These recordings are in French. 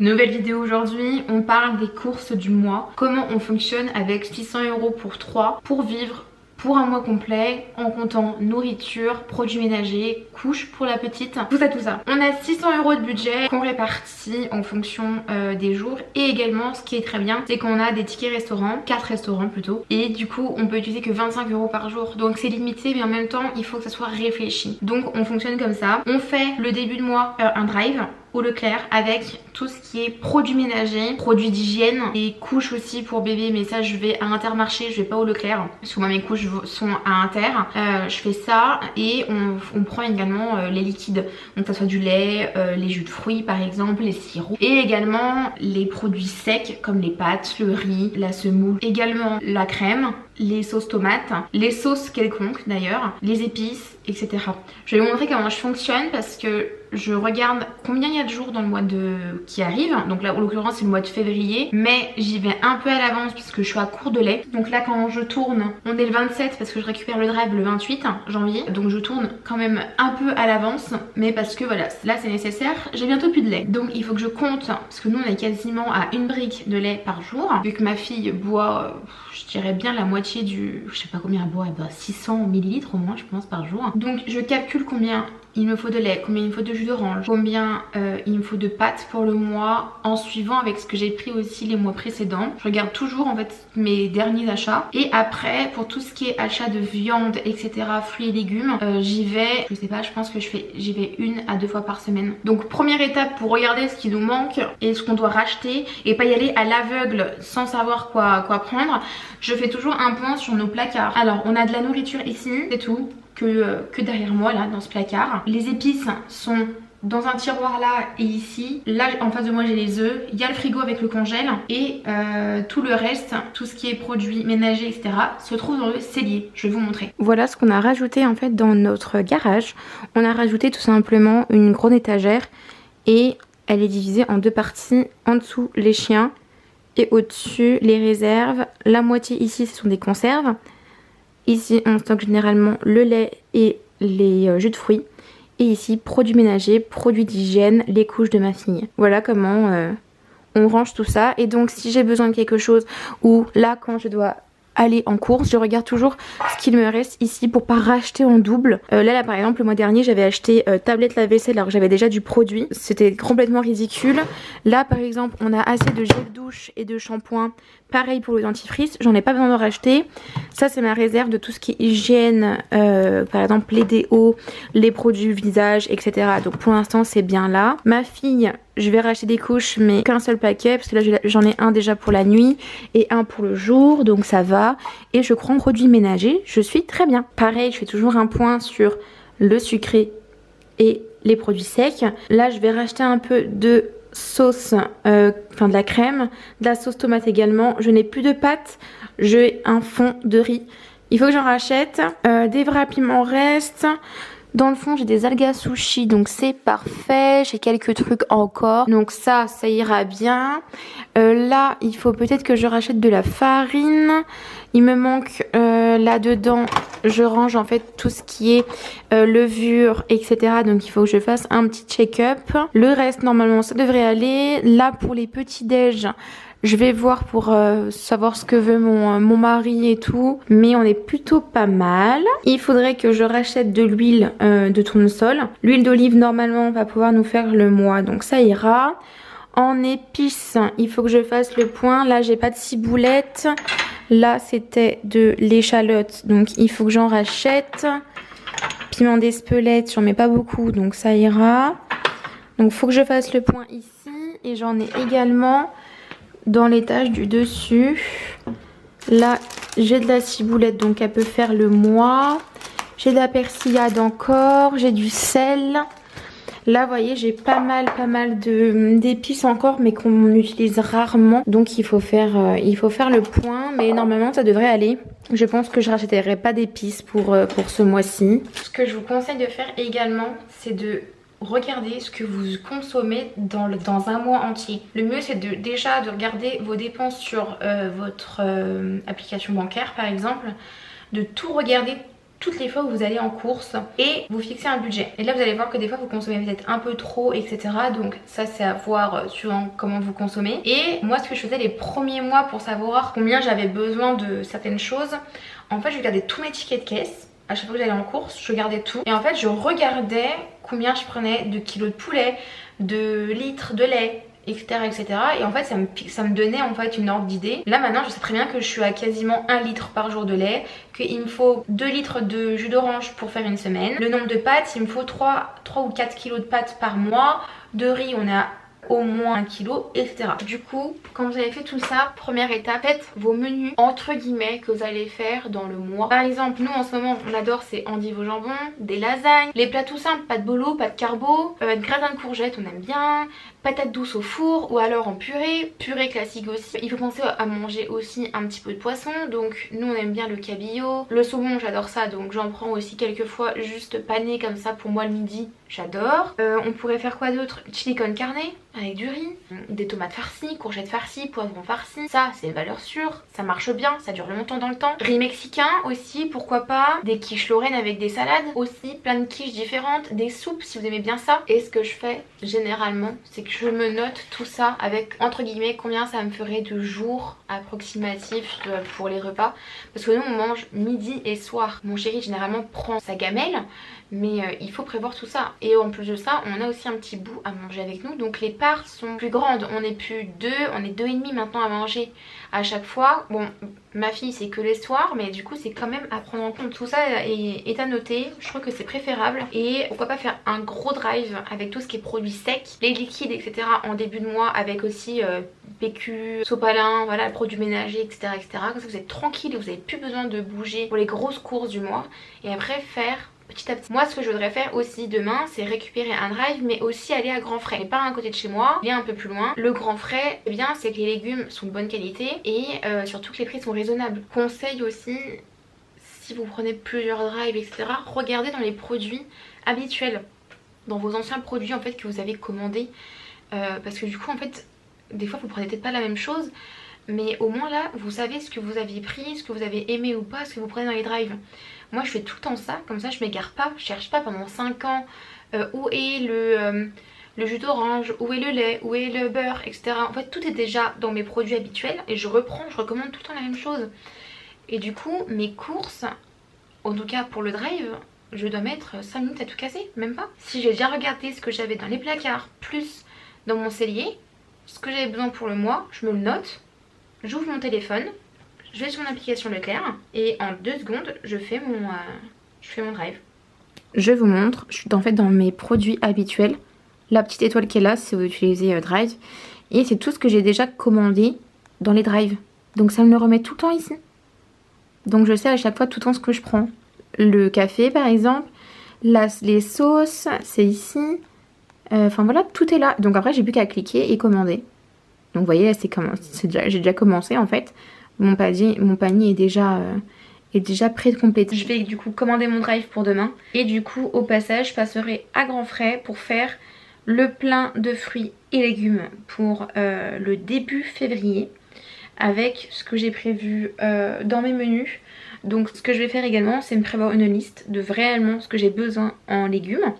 Nouvelle vidéo aujourd'hui, on parle des courses du mois. Comment on fonctionne avec 600 € pour 3 pour vivre pour un mois complet en comptant nourriture, produits ménagers, couches pour la petite, tout ça tout ça. On a 600 € de budget qu'on répartit en fonction des jours, et également ce qui est très bien c'est qu'on a des tickets restaurants, 4 restaurants plutôt, et du coup on peut utiliser que 25 € par jour, donc c'est limité mais en même temps il faut que ça soit réfléchi. Donc on fonctionne comme ça, on fait le début de mois un drive au Leclerc avec tout ce qui est produits ménagers, produits d'hygiène et couches aussi pour bébé, mais ça je vais à Intermarché, je vais pas au Leclerc parce que moi mes couches sont à Inter. Je fais ça et on prend également les liquides, donc que ce soit du lait, les jus de fruits par exemple, les sirops, et également les produits secs comme les pâtes, le riz, la semoule, également la crème, les sauces tomates, les sauces quelconques d'ailleurs, les épices, etc. Je vais vous montrer comment je fonctionne parce que je regarde combien il y a de jours dans le mois qui arrive. Donc là en l'occurrence c'est le mois de février, mais j'y vais un peu à l'avance puisque je suis à court de lait. Donc là quand je tourne, on est le 27 parce que je récupère le drive le 28 janvier. Donc je tourne quand même un peu à l'avance, mais parce que voilà, là c'est nécessaire, j'ai bientôt plus de lait. Donc il faut que je compte, parce que nous on est quasiment à une brique de lait par jour. Vu que ma fille boit, je dirais bien la moitié du, je sais pas combien elle boit, 600 ml au moins je pense par jour. Donc je calcule combien il me faut de lait, combien il me faut de jus d'orange, combien il me faut de pâtes pour le mois, en suivant avec ce que j'ai pris aussi les mois précédents. Je regarde toujours en fait mes derniers achats, et après pour tout ce qui est achat de viande etc, fruits et légumes, j'y vais, je sais pas, je pense que j'y vais 1 à 2 fois par semaine. Donc première étape pour regarder ce qui nous manque et ce qu'on doit racheter et pas y aller à l'aveugle sans savoir quoi prendre, je fais toujours un point sur nos placards. Alors on a de la nourriture ici, c'est tout, que derrière moi là dans ce placard. Les épices sont dans un tiroir là et ici. Là en face de moi j'ai les œufs, il y a le frigo avec le congèle, et tout le reste, tout ce qui est produits ménagers etc se trouve dans le cellier. Je vais vous montrer. Voilà ce qu'on a rajouté en fait dans notre garage. On a rajouté tout simplement une grande étagère et elle est divisée en 2 parties. En dessous les chiens et au-dessus les réserves. La moitié ici ce sont des conserves. Ici on stocke généralement le lait et les jus de fruits. Et ici produits ménagers, produits d'hygiène, les couches de ma fille. Voilà comment on range tout ça. Et donc si j'ai besoin de quelque chose, ou là quand je dois aller en course, je regarde toujours ce qu'il me reste ici pour pas racheter en double. Là par exemple le mois dernier j'avais acheté tablette lave-vaisselle alors que j'avais déjà du produit, c'était complètement ridicule. Là par exemple on a assez de gel douche et de shampoing, pareil pour le dentifrice, j'en ai pas besoin de racheter. Ça c'est ma réserve de tout ce qui est hygiène, par exemple les déos, les produits visage etc. Donc pour l'instant c'est bien là. Ma fille, je vais racheter des couches mais qu'un seul paquet parce que là j'en ai un déjà pour la nuit et un pour le jour, donc ça va. Et je crois en produits ménagers, je suis très bien. Pareil, je fais toujours un point sur le sucré et les produits secs. Là je vais racheter un peu de sauce, enfin de la crème, de la sauce tomate également. Je n'ai plus de pâtes, j'ai un fond de riz, il faut que j'en rachète. Des wraps il m'en reste. Dans le fond j'ai des algues à sushi, donc c'est parfait. J'ai quelques trucs encore, donc ça ira bien. Là il faut peut-être que je rachète de la farine. Il me manque là dedans, je range en fait tout ce qui est levure etc, donc il faut que je fasse un petit check-up. Le reste normalement ça devrait aller. Là pour les petits déj, je vais voir pour savoir ce que veut mon mari et tout. Mais on est plutôt pas mal. Il faudrait que je rachète de l'huile de tournesol. L'huile d'olive normalement va pouvoir nous faire le mois, donc ça ira. En épices, il faut que je fasse le point. Là j'ai pas de ciboulette. Là c'était de l'échalote, donc il faut que j'en rachète. Piment d'Espelette, j'en mets pas beaucoup, donc ça ira. Donc il faut que je fasse le point ici. Et j'en ai également dans l'étage du dessus. Là j'ai de la ciboulette, donc elle peut faire le mois. J'ai de la persillade encore, j'ai du sel. Là vous voyez j'ai pas mal d'épices encore mais qu'on utilise rarement, donc il faut faire le point, mais normalement ça devrait aller. Je pense que je rachèterai pas d'épices pour ce mois-ci. Ce que je vous conseille de faire également c'est de regarder ce que vous consommez dans un mois entier. Le mieux c'est déjà de regarder vos dépenses sur votre application bancaire par exemple, de tout regarder toutes les fois où vous allez en course et vous fixez un budget. Et là vous allez voir que des fois vous consommez peut-être un peu trop, etc. Donc ça c'est à voir suivant comment vous consommez. Et moi ce que je faisais les premiers mois pour savoir combien j'avais besoin de certaines choses, en fait je regardais tous mes tickets de caisse. À chaque fois que j'allais en course, je regardais tout. Et en fait je regardais combien je prenais de kilos de poulet, de litres de lait, etc, etc. Et en fait ça me donnait en fait une ordre d'idée. Là maintenant je sais très bien que je suis à quasiment 1 litre par jour de lait, qu'il me faut 2 litres de jus d'orange pour faire une semaine. Le nombre de pâtes, il me faut 3 ou 4 kilos de pâtes par mois. De riz on est à au moins 1 kg, etc. Du coup, quand vous avez fait tout ça, première étape, faites vos menus entre guillemets que vous allez faire dans le mois. Par exemple, nous en ce moment, on adore c'est endives au jambon, des lasagnes, les plats tout simples, pas de bolo, pas de carbo, gratin de courgettes, on aime bien, patates douces au four ou alors en purée, purée classique aussi. Il faut penser à manger aussi un petit peu de poisson, donc nous on aime bien le cabillaud, le saumon j'adore ça, donc j'en prends aussi quelques fois juste pané comme ça pour moi le midi, j'adore. On pourrait faire quoi d'autre? Chili con carne avec du riz, des tomates farcies, courgettes farcies, poivrons farcis, ça c'est une valeur sûre, ça marche bien, ça dure longtemps dans le temps. Riz mexicain aussi, pourquoi pas, des quiches lorraines avec des salades aussi, plein de quiches différentes, des soupes si vous aimez bien ça. Et ce que je fais généralement, c'est que je me note tout ça avec entre guillemets combien ça me ferait de jours approximatifs pour les repas, parce que nous on mange midi et soir. Mon chéri généralement prend sa gamelle, mais il faut prévoir tout ça. Et en plus de ça, on a aussi un petit bout à manger avec nous, donc les parts sont plus grandes. On n'est plus 2, on est 2,5 maintenant à manger à chaque fois. Bon, ma fille c'est que les soirs, mais du coup c'est quand même à prendre en compte. Tout ça est à noter, je trouve que c'est préférable. Et pourquoi pas faire un gros drive avec tout ce qui est produits secs, les liquides, etc. en début de mois, avec aussi PQ, sopalin, voilà, produits ménagers, etc., etc. Comme ça vous êtes tranquille et vous n'avez plus besoin de bouger pour les grosses courses du mois. Et après faire petit à petit. Moi ce que je voudrais faire aussi demain, c'est récupérer un drive, mais aussi aller à Grand Frais. Il n'est pas à côté de chez moi, il est un peu plus loin. Le Grand Frais, eh bien c'est que les légumes sont de bonne qualité et surtout que les prix sont raisonnables. Conseil aussi, si vous prenez plusieurs drives, etc., regardez dans les produits habituels, dans vos anciens produits en fait que vous avez commandés, parce que du coup en fait des fois vous prenez peut-être pas la même chose, mais au moins là vous savez ce que vous aviez pris, ce que vous avez aimé ou pas, ce que vous prenez dans les drives. Moi je fais tout le temps ça, comme ça je m'égare pas, je cherche pas pendant 5 ans où est le jus d'orange, où est le lait, où est le beurre, etc. En fait tout est déjà dans mes produits habituels et je recommande tout le temps la même chose. Et du coup mes courses, en tout cas pour le drive, je dois mettre 5 minutes à tout casser, même pas. Si j'ai déjà regardé ce que j'avais dans les placards, plus dans mon cellier, ce que j'avais besoin pour le mois, je me le note, j'ouvre mon téléphone, je vais sur mon application Leclerc et en 2 secondes je fais mon drive. Je vous montre, je suis en fait dans mes produits habituels. La petite étoile qui est là, si vous utilisez Drive. Et c'est tout ce que j'ai déjà commandé dans les drives. Donc ça me le remet tout le temps ici. Donc je sais à chaque fois tout le temps ce que je prends. Le café par exemple, les sauces, c'est ici. Enfin voilà, tout est là. Donc après j'ai plus qu'à cliquer et commander. Donc vous voyez, j'ai déjà commencé en fait. Mon panier est déjà prêt de compléter. Je vais du coup commander mon drive pour demain. Et du coup au passage je passerai à Grand Frais pour faire le plein de fruits et légumes pour le début février. Avec ce que j'ai prévu dans mes menus. Donc ce que je vais faire également, c'est me prévoir une liste de réellement ce que j'ai besoin en légumes.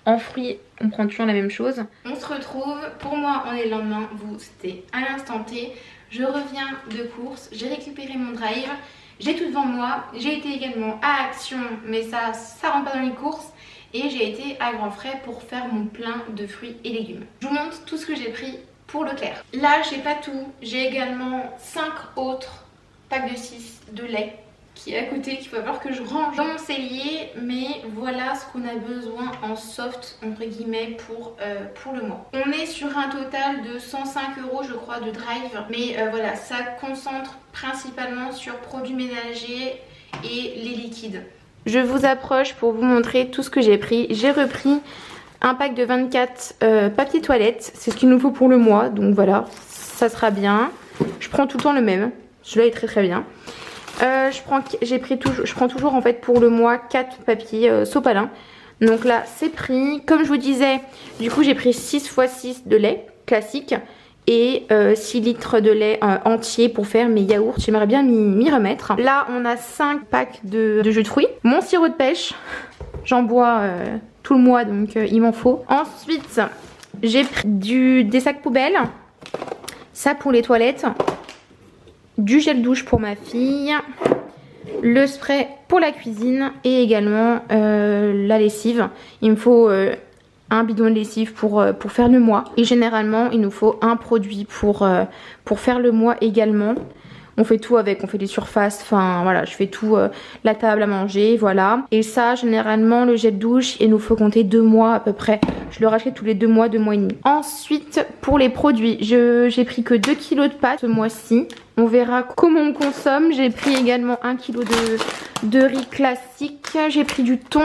En fruits, on prend toujours la même chose. On se retrouve, pour moi on est le lendemain, vous c'était à l'instant T. Je reviens de course, j'ai récupéré mon drive, j'ai tout devant moi. J'ai été également à Action, mais ça rentre pas dans les courses. Et j'ai été à Grand Frais pour faire mon plein de fruits et légumes. Je vous montre tout ce que j'ai pris pour Leclerc. Là j'ai pas tout, j'ai également 5 autres packs de 6 de lait qui est à côté, qu'il va falloir que je range dans mon cellier. Mais voilà ce qu'on a besoin en soft entre guillemets pour le mois. On est sur un total de 105 € je crois de drive. Mais voilà, ça concentre principalement sur produits ménagers et les liquides. Je vous approche pour vous montrer tout ce que j'ai pris. J'ai repris un pack de 24 papier toilette. C'est ce qu'il nous faut pour le mois. Donc voilà, ça sera bien. Je prends tout le temps le même. Celui-là est très très bien. Je prends toujours en fait pour le mois 4 papiers sopalin. Donc là c'est pris. Comme je vous disais, du coup j'ai pris 6 x 6 de lait classique. et 6 litres de lait entier pour faire mes yaourts. J'aimerais bien m'y remettre. Là on a 5 packs de jus de fruits. Mon sirop de pêche, j'en bois tout le mois donc il m'en faut. Ensuite j'ai pris des sacs poubelles, ça pour les toilettes, du gel douche pour ma fille, le spray pour la cuisine et également la lessive. Il me faut un bidon de lessive pour faire le mois. Et généralement il nous faut un produit pour faire le mois également. On fait tout avec, on fait des surfaces, enfin voilà, je fais tout, la table à manger, voilà. Et ça, généralement, le gel douche, il nous faut compter 2 mois à peu près. Je le rachète tous les 2 mois, 2 mois et demi. Ensuite, pour les produits, j'ai pris que 2 kilos de pâtes ce mois-ci. On verra comment on consomme. J'ai pris également 1 kg de riz classique. J'ai pris du thon,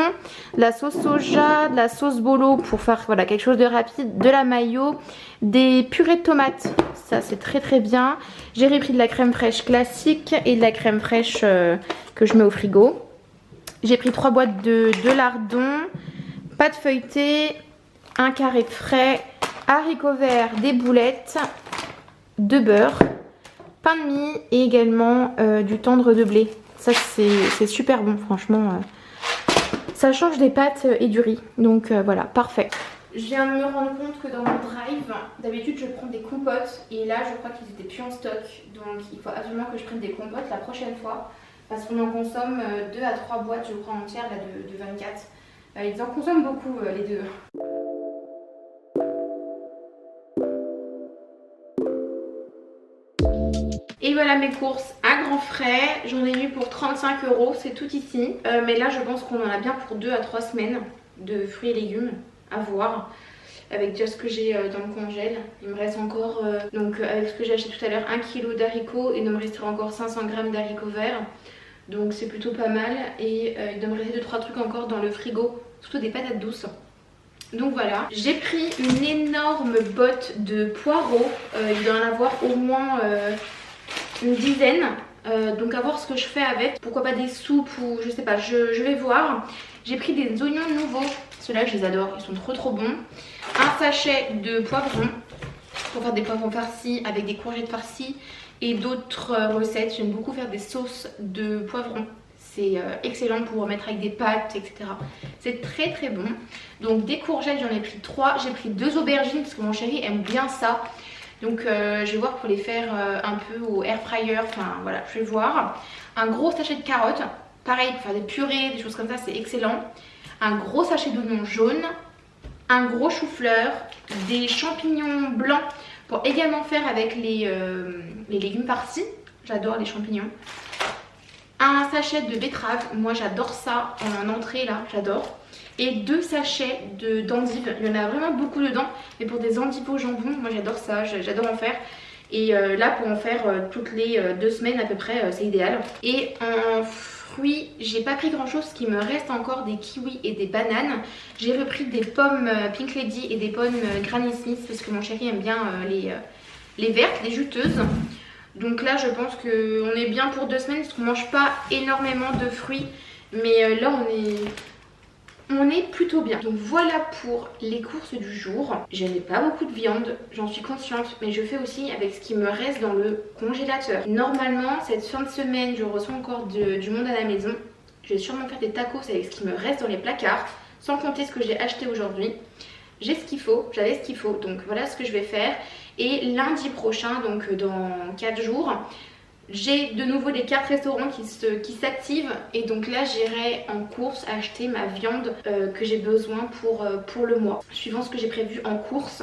de la sauce soja, de la sauce bolo pour faire voilà, quelque chose de rapide, de la mayo, des purées de tomates. Ça c'est très très bien. J'ai repris de la crème fraîche classique et de la crème fraîche que je mets au frigo. J'ai pris 3 boîtes de lardons, pâte feuilletée, un carré de frais, haricots verts, des boulettes, de beurre, pain de mie et également du tendre de blé. Ça c'est super bon franchement. Ça change des pâtes et du riz. Donc voilà, parfait. Je viens de me rendre compte que dans mon drive, d'habitude je prends des compotes et là je crois qu'ils étaient plus en stock. Donc il faut absolument que je prenne des compotes la prochaine fois. Parce qu'on en consomme 2 à 3 boîtes je crois entières là, de 24. Ils en consomment beaucoup les deux. Et voilà mes courses à grands frais, j'en ai eu pour 35 €, c'est tout ici. Mais là je pense qu'on en a bien pour 2 à 3 semaines de fruits et légumes à voir. Avec déjà ce que j'ai dans le congèle. Il me reste encore, donc avec ce que j'ai acheté tout à l'heure, 1 kg d'haricots et il me restera encore 500 g d'haricots verts. Donc c'est plutôt pas mal et il doit me rester 2-3 trucs encore dans le frigo, surtout des patates douces. Donc voilà, j'ai pris une énorme botte de poireaux, il doit en avoir au moins une dizaine. Donc à voir ce que je fais avec, pourquoi pas des soupes ou je sais pas, je vais voir. J'ai pris des oignons nouveaux, ceux-là je les adore, ils sont trop bons. Un sachet de poivrons pour faire des poivrons farcis avec des courgettes farcies et d'autres recettes. J'aime beaucoup faire des sauces de poivrons, c'est excellent pour mettre avec des pâtes etc. C'est très bon. Donc des courgettes j'en ai pris 3, j'ai pris 2 aubergines parce que mon chéri aime bien ça. Donc je vais voir pour les faire un peu au air fryer, enfin voilà, je vais voir. Un gros sachet de carottes, pareil pour faire des purées, des choses comme ça, c'est excellent. Un gros sachet d'oignons jaunes, un gros chou-fleur, des champignons blancs pour également faire avec les légumes farcis, j'adore les champignons. Un sachet de betterave, moi j'adore ça en entrée là, j'adore. Et 2 sachets d'endives, il y en a vraiment beaucoup dedans, mais pour des endives au jambon, moi j'adore ça, j'adore en faire. Et là pour en faire toutes les 2 semaines à peu près, c'est idéal. Et en fruits, j'ai pas pris grand chose, parce qu'il me reste encore des kiwis et des bananes. J'ai repris des pommes Pink Lady et des pommes Granny Smith, parce que mon chéri aime bien les vertes, les juteuses. Donc là je pense qu'on est bien pour 2 semaines, parce qu'on mange pas énormément de fruits. Mais là on est plutôt bien. Donc voilà pour les courses du jour. Je n'ai pas beaucoup de viande, j'en suis consciente, mais je fais aussi avec ce qui me reste dans le congélateur. Normalement cette fin de semaine je reçois encore du monde à la maison. Je vais sûrement faire des tacos avec ce qui me reste dans les placards, sans compter ce que j'ai acheté aujourd'hui. J'ai ce qu'il faut, j'avais ce qu'il faut, donc voilà ce que je vais faire. Et lundi prochain, donc dans 4 jours, j'ai de nouveau des cartes restaurants qui s'activent et donc là j'irai en course acheter ma viande que j'ai besoin pour le mois, suivant ce que j'ai prévu en course.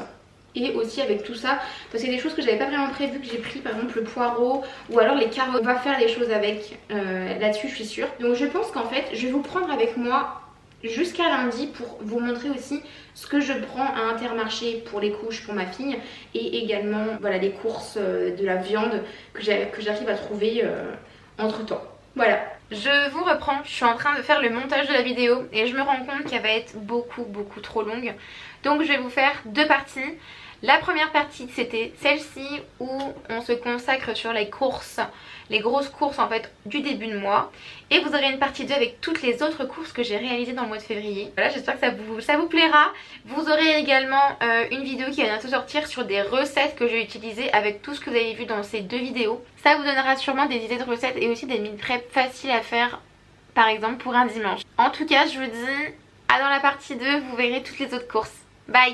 Et aussi avec tout ça, parce qu'il y a des choses que j'avais pas vraiment prévu, que j'ai pris, par exemple le poireau ou alors les carottes. On va faire des choses avec là-dessus, je suis sûre. Donc je pense qu'en fait je vais vous prendre avec moi jusqu'à lundi pour vous montrer aussi ce que je prends à Intermarché pour les couches pour ma fille et également voilà les courses de la viande que j'arrive à trouver entre temps. Voilà, je vous reprends, je suis en train de faire le montage de la vidéo et je me rends compte qu'elle va être beaucoup trop longue. Donc je vais vous faire 2 parties. La première partie c'était celle-ci où on se consacre sur les courses, les grosses courses en fait du début de mois. Et vous aurez une partie 2 avec toutes les autres courses que j'ai réalisées dans le mois de février. Voilà, j'espère que ça vous plaira. Vous aurez également une vidéo qui va bientôt sortir sur des recettes que j'ai utilisées avec tout ce que vous avez vu dans ces 2 vidéos. Ça vous donnera sûrement des idées de recettes et aussi des meal prep faciles à faire, par exemple pour un dimanche. En tout cas, je vous dis à dans la partie 2, vous verrez toutes les autres courses. Bye!